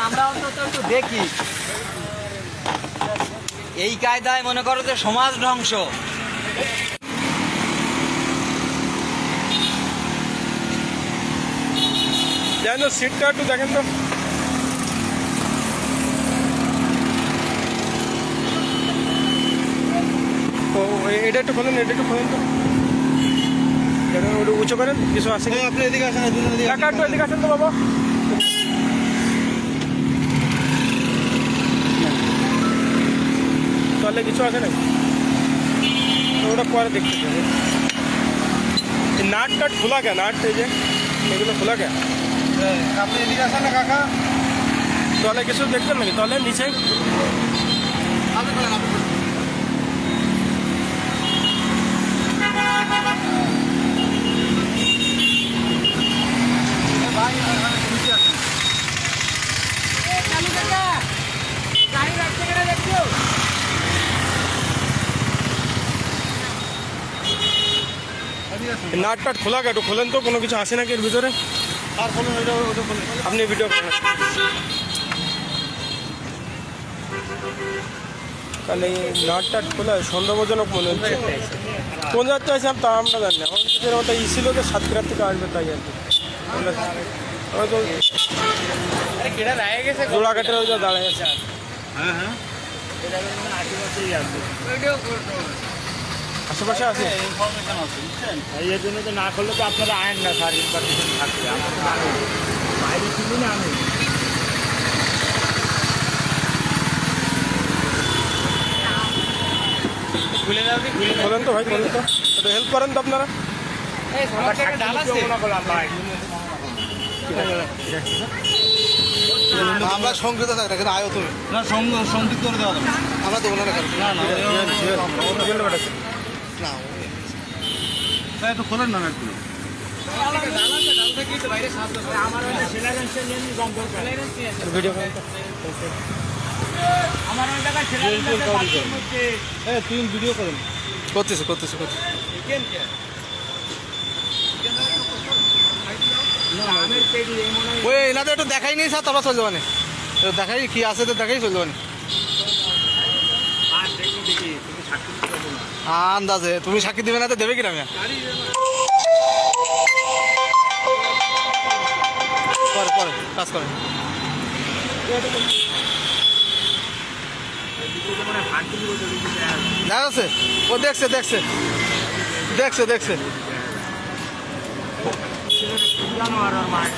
আমরা অন্তত একটু দেখি। এই কায়দায় মনে করো যে সমাজ ধ্বংস। যেন সিটটা একটু দেখেন তো। এটা একটু খোলেন, এটা একটু খোলেন তো, এটা একটু উঁচু করেন, কিছু আসে। আপনি এদিকে আসেন, কাকা একটু এদিকে আসেন তো বাবা। তাহলে কিছু আছে না, ওটা পরে দেখতে হবে। নাট টাট খোলা কে? নাট এই যে এগুলো খোলা কে? আপনি এদিকে আসেন না কাকা। তাহলে কিছু দেখবেন নাকি? তাহলে নিচে নাট টাট খোলা কে? একটু খোলেন তো, কোনো কিছু আসে নাকি এর ভিতরে? আর বলুন, ওটা বলুন। আপনি ভিডিও করেন। তাহলে নাট টাট খোলা সন্দেহজনক মনে হচ্ছে। কোন যাত্রা আছে তা আমরা জানি না। আমাদের মতো ই ছিল যে সাতক্ষীরা থেকে আসবে, তাই আর কি। জোড়াঘাটের ওই যে দাঁড়ায় আছে। হ্যাঁ হ্যাঁ, আশেপাশে আছে। ইনফরমেশন আছে, বুঝছেন? এর জন্য তো না করলে তো আপনারা আয়েন না স্যার, ইনফরমেশন থাকবে। আমার বাইরে ছিল না আমি। বলেন তো ভাই, বলেন তো, একটু হেল্প করেন তো আপনারা। মনে করলাম ভাই, আমরা সংযুক্ত থাকি না, কিন্তু আয়ো তুমি না, সংযুক্ত করে দেওয়া যাবে। আমরা দেবো না, না একটু খোলেন না একটু। আমার ওই সিলারেন্সের নিয়ে কম দরকার। ভিডিও করেন তো। আমার ওই জায়গায় সিলারেন্সের মধ্যে তুই ভিডিও করেন। করতেছি। আমের পেটি এই মনে হয় ওই এনাদের একটু দেখাই নেই স্যার, তারপর চলে যাবানে। দেখাই কি আছে তো, দেখাই চলে যাবানে। আর দেখি তুমি সাক্ষী দিতে পারবে না। আন্দাজে তুমি সাক্ষী দিবে না তো দেবে কিনা? পরে কাজ করে। মানে ফাঁকি বলতে দেখা যাচ্ছে, ও দেখছে। জানো আর মার